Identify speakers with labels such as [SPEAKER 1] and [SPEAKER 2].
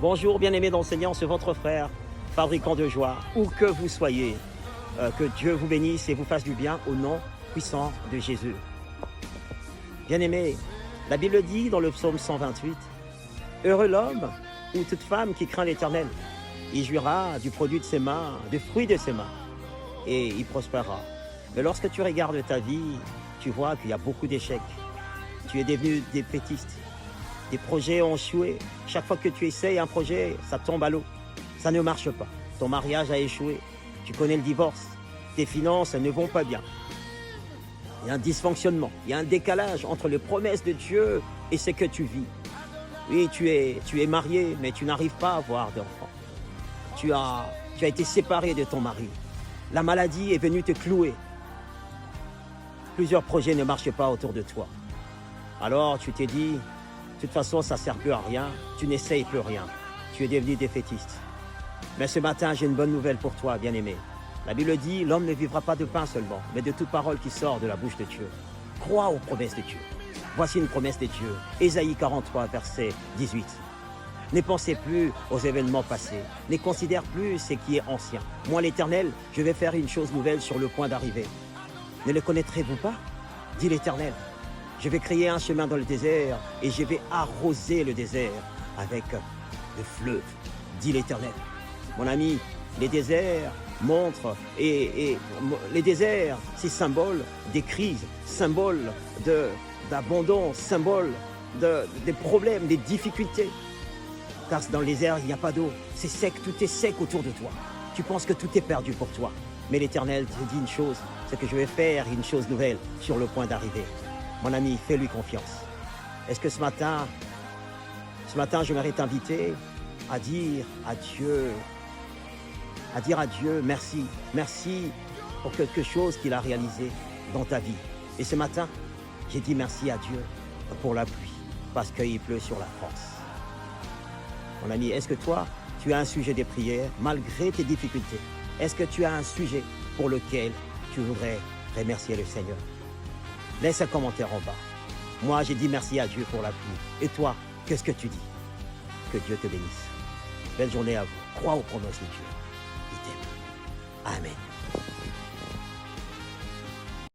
[SPEAKER 1] Bonjour bien-aimés dans le Seigneur, c'est votre frère, fabricant de joie, où que vous soyez. Que Dieu vous bénisse et vous fasse du bien au nom puissant de Jésus. Bien-aimés, la Bible dit dans le psaume 128, « Heureux l'homme ou toute femme qui craint l'Éternel. Il jouira du produit de ses mains, du fruit de ses mains, et il prospérera. » Mais lorsque tu regardes ta vie, tu vois qu'il y a beaucoup d'échecs. Tu es devenu défaitiste. Des projets ont échoué. Chaque fois que tu essayes un projet, ça tombe à l'eau. Ça ne marche pas. Ton mariage a échoué. Tu connais le divorce. Tes finances ne vont pas bien. Il y a un dysfonctionnement. Il y a un décalage entre les promesses de Dieu et ce que tu vis. Oui, tu es marié, mais tu n'arrives pas à avoir d'enfant. Tu as été séparé de ton mari. La maladie est venue te clouer. Plusieurs projets ne marchent pas autour de toi. Alors tu t'es dit, de toute façon, ça ne sert plus à rien, tu n'essayes plus rien. Tu es devenu défaitiste. Mais ce matin, j'ai une bonne nouvelle pour toi, bien-aimé. La Bible dit, l'homme ne vivra pas de pain seulement, mais de toute parole qui sort de la bouche de Dieu. Crois aux promesses de Dieu. Voici une promesse de Dieu. Ésaïe 43, verset 18. Ne pensez plus aux événements passés. Ne considère plus ce qui est ancien. Moi, l'Éternel, je vais faire une chose nouvelle sur le point d'arriver. Ne le connaîtrez-vous pas? Dit l'Éternel. Je vais créer un chemin dans le désert et je vais arroser le désert avec le fleuve, dit l'Éternel. Mon ami, les déserts montrent et les déserts, c'est symbole des crises, symbole d'abandon, symbole des problèmes, des difficultés. Car dans le désert, il n'y a pas d'eau, c'est sec, tout est sec autour de toi. Tu penses que tout est perdu pour toi. Mais l'Éternel te dit une chose, c'est que je vais faire une chose nouvelle sur le point d'arriver. Mon ami, fais-lui confiance. Est-ce que ce matin, j'aimerais t'inviter à dire à Dieu merci. Merci pour quelque chose qu'il a réalisé dans ta vie. Et ce matin, j'ai dit merci à Dieu pour la pluie, parce qu'il pleut sur la France. Mon ami, est-ce que toi, tu as un sujet de prière malgré tes difficultés? Est-ce que tu as un sujet pour lequel tu voudrais remercier le Seigneur? Laisse un commentaire en bas. Moi, j'ai dit merci à Dieu pour la pluie. Et toi, qu'est-ce que tu dis? Que Dieu te bénisse. Belle journée à vous. Crois aux promesses de Dieu. Il t'aime. Amen.